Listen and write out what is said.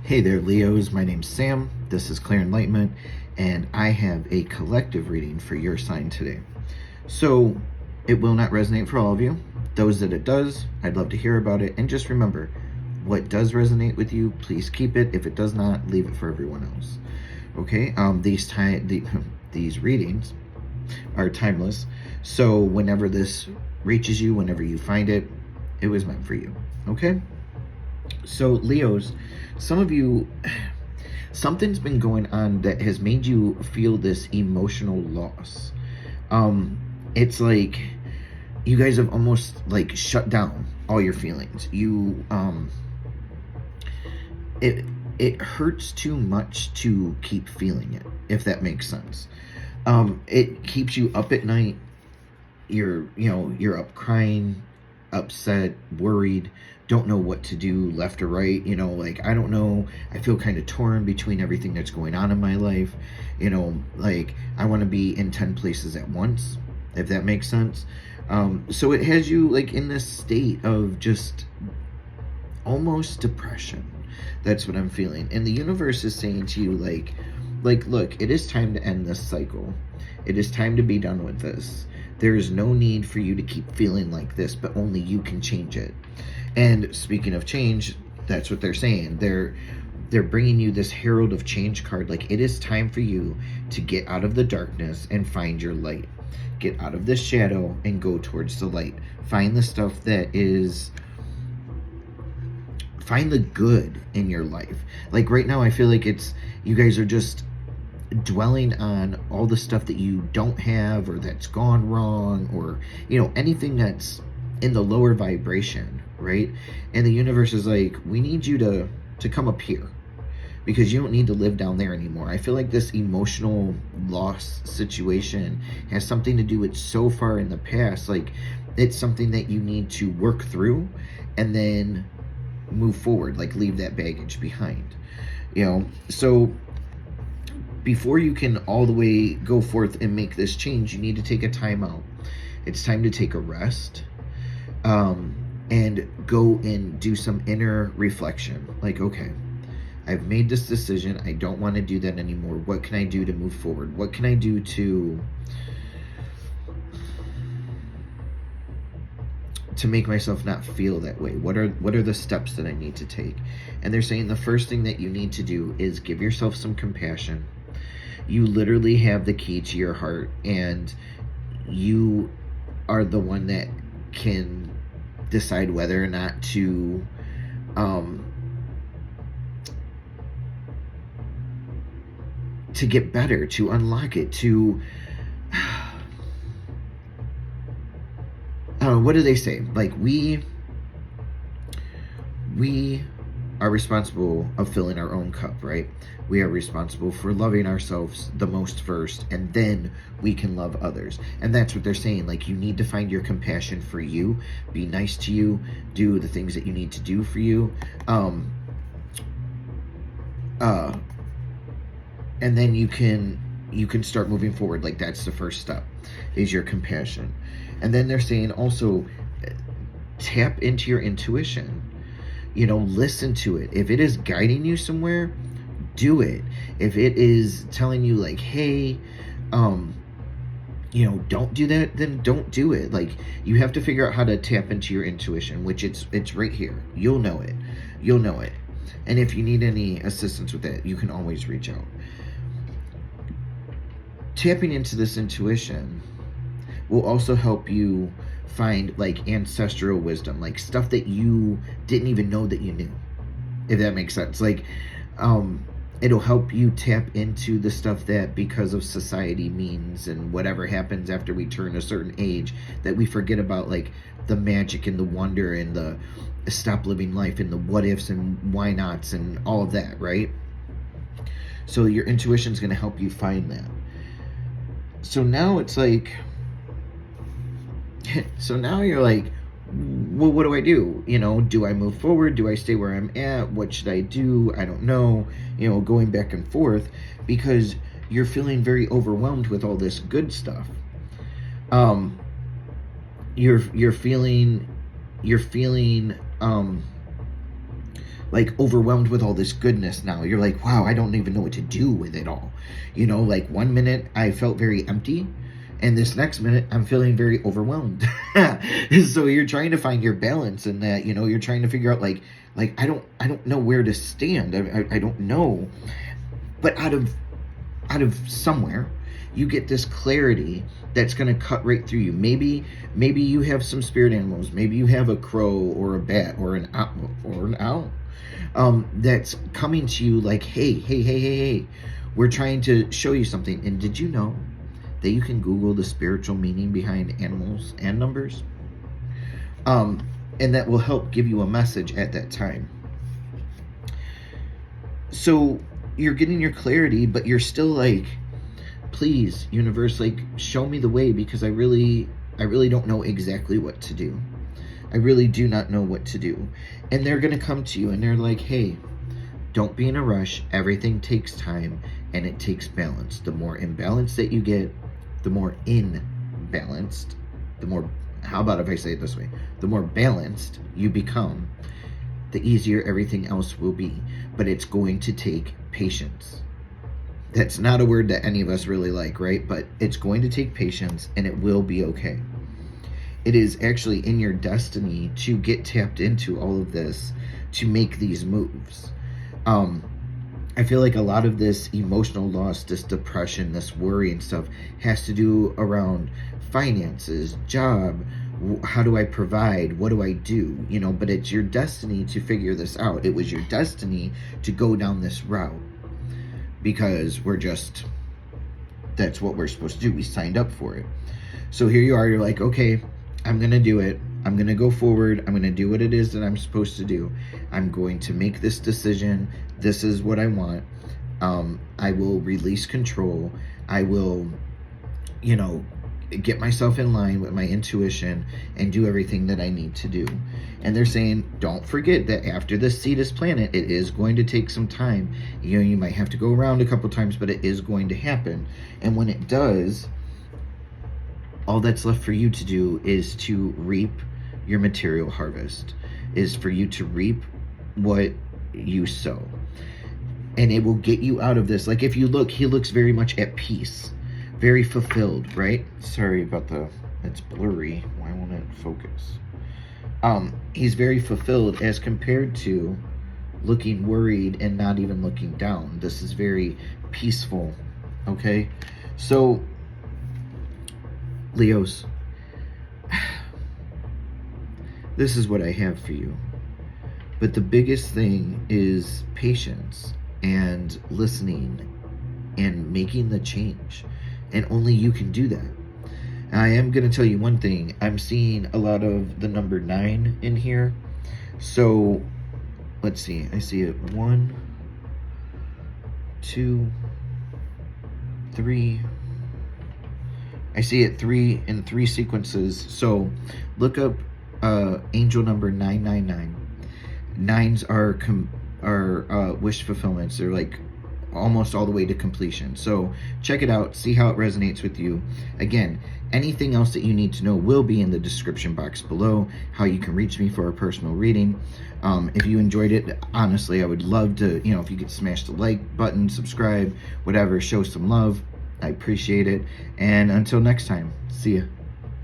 Hey there, Leos. My name's Sam. This is Clear Enlightenment, and I have a collective reading for your sign today. So, it will not resonate for all of you. Those that it does, I'd love to hear about it. And just remember, what does resonate with you, please keep it. If it does not, leave it for everyone else. Okay? These readings are timeless. So, whenever this reaches you, whenever you find it, it was meant for you. Okay? So, Leos, some of you, something's been going on that has made you feel this emotional loss. It's like you guys have almost like shut down all your feelings. It hurts too much to keep feeling it, if that makes sense. It keeps you up at night. You're up crying, upset, worried, don't know what to do left or right. I don't know. I feel kind of torn between everything that's going on in my life. I want to be in 10 places at once, if that makes sense. So it has you like in this state of just almost depression. That's what I'm feeling. And the universe is saying to you, look, it is time to end this cycle. It is time to be done with this. There is no need for you to keep feeling like this, but only you can change it. And speaking of change, that's what they're saying. They're bringing you this Herald of Change card. Like, it is time for you to get out of the darkness and find your light. Get out of the shadow and go towards the light. Find the stuff that is... Find the good in your life. Like, right now, I feel like you guys are just dwelling on all the stuff that you don't have or that's gone wrong, or anything that's in the lower vibration, right? And the universe is like, we need you to come up here, because you don't need to live down there anymore. I feel like this emotional loss situation has something to do with so far in the past. Like, it's something that you need to work through and then move forward, like leave that baggage behind. So before you can all the way go forth and make this change, you need to take a time out. It's time to take a rest, and go and do some inner reflection. Like, okay, I've made this decision. I don't want to do that anymore. What can I do to move forward? What can I do to make myself not feel that way? What are the steps that I need to take? And they're saying the first thing that you need to do is give yourself some compassion. You literally have the key to your heart, and you are the one that can decide whether or not to get better, to unlock it, to what do they say? Like, we are responsible of filling our own cup, right? We are responsible for loving ourselves the most first, and then we can love others. And that's what they're saying. Like, you need to find your compassion for you, be nice to you, do the things that you need to do for you, and then you can start moving forward. Like, that's the first step, is your compassion. And then they're saying also, tap into your intuition. Listen to it. If it is guiding you somewhere, do it. If it is telling you like, hey, don't do that, then don't do it. Like, you have to figure out how to tap into your intuition, which it's right here. You'll know it. And if you need any assistance with that, you can always reach out. Tapping into this intuition will also help you find like ancestral wisdom, like stuff that you didn't even know that you knew, if that makes sense. Like, it'll help you tap into the stuff that, because of society means and whatever happens after we turn a certain age, that we forget about, like the magic and the wonder and the stop living life and the what ifs and why nots and all of that, right? So your intuition is going to help you find that. So now it's like, so now you're like, well, what do I do? Do I move forward? Do I stay where I'm at? What should I do? I don't know. Going back and forth, because you're feeling very overwhelmed with all this good stuff. You're feeling like overwhelmed with all this goodness now. You're like, wow, I don't even know what to do with it all. You know, like one minute I felt very empty, and this next minute I'm feeling very overwhelmed. So you're trying to find your balance in that. You know, you're trying to figure out like I don't know where to stand. I don't know. But out of somewhere, you get this clarity that's going to cut right through you. Maybe you have some spirit animals. Maybe you have a crow or a bat or an owl that's coming to you like, hey, we're trying to show you something. And did you know that you can Google the spiritual meaning behind animals and numbers? And that will help give you a message at that time. So you're getting your clarity, but you're still like, please, universe, like, show me the way, because I really don't know exactly what to do. I really do not know what to do. And they're going to come to you and they're like, hey, don't be in a rush. Everything takes time and it takes balance. The more imbalanced that you get, the more imbalanced, how about if I say it this way? The more balanced you become, the easier everything else will be. But it's going to take patience. That's not a word that any of us really like, right? But it's going to take patience, and it will be okay. It is actually in your destiny to get tapped into all of this, to make these moves. I feel like a lot of this emotional loss, this depression, this worry and stuff has to do around finances, job, how do I provide, what do I do, you know, but it's your destiny to figure this out. It was your destiny to go down this route, because that's what we're supposed to do. We signed up for it. So here you are, you're like, okay, I'm going to do it. I'm going to go forward. I'm going to do what it is that I'm supposed to do. I'm going to make this decision. This is what I want. I will release control. I will, you know, get myself in line with my intuition and do everything that I need to do. And they're saying, don't forget that after the seed is planted, it is going to take some time. You know, you might have to go around a couple times, but it is going to happen. And when it does, all that's left for you to do is to reap your material harvest, is for you to reap what you sow. And it will get you out of this. Like, if you look, he looks very much at peace, very fulfilled, right? Sorry about it's blurry. Why won't it focus? He's very fulfilled as compared to looking worried and not even looking down. This is very peaceful, okay? So, Leos, this is what I have for you. But the biggest thing is patience and listening and making the change. And only you can do that. I am going to tell you one thing. I'm seeing a lot of the number 9 in here. So, let's see. I see it 1, 2, 3. I see it 3 in 3 sequences. So, look up angel number 999. 9s are wish fulfillments. They're like almost all the way to completion. So check it out, see how it resonates with you. Again, anything else that you need to know will be in the description box below, how you can reach me for a personal reading. If you enjoyed it, honestly, I would love to, you know, if you could smash the like button, subscribe, whatever, show some love. I appreciate it. And until next time, see ya.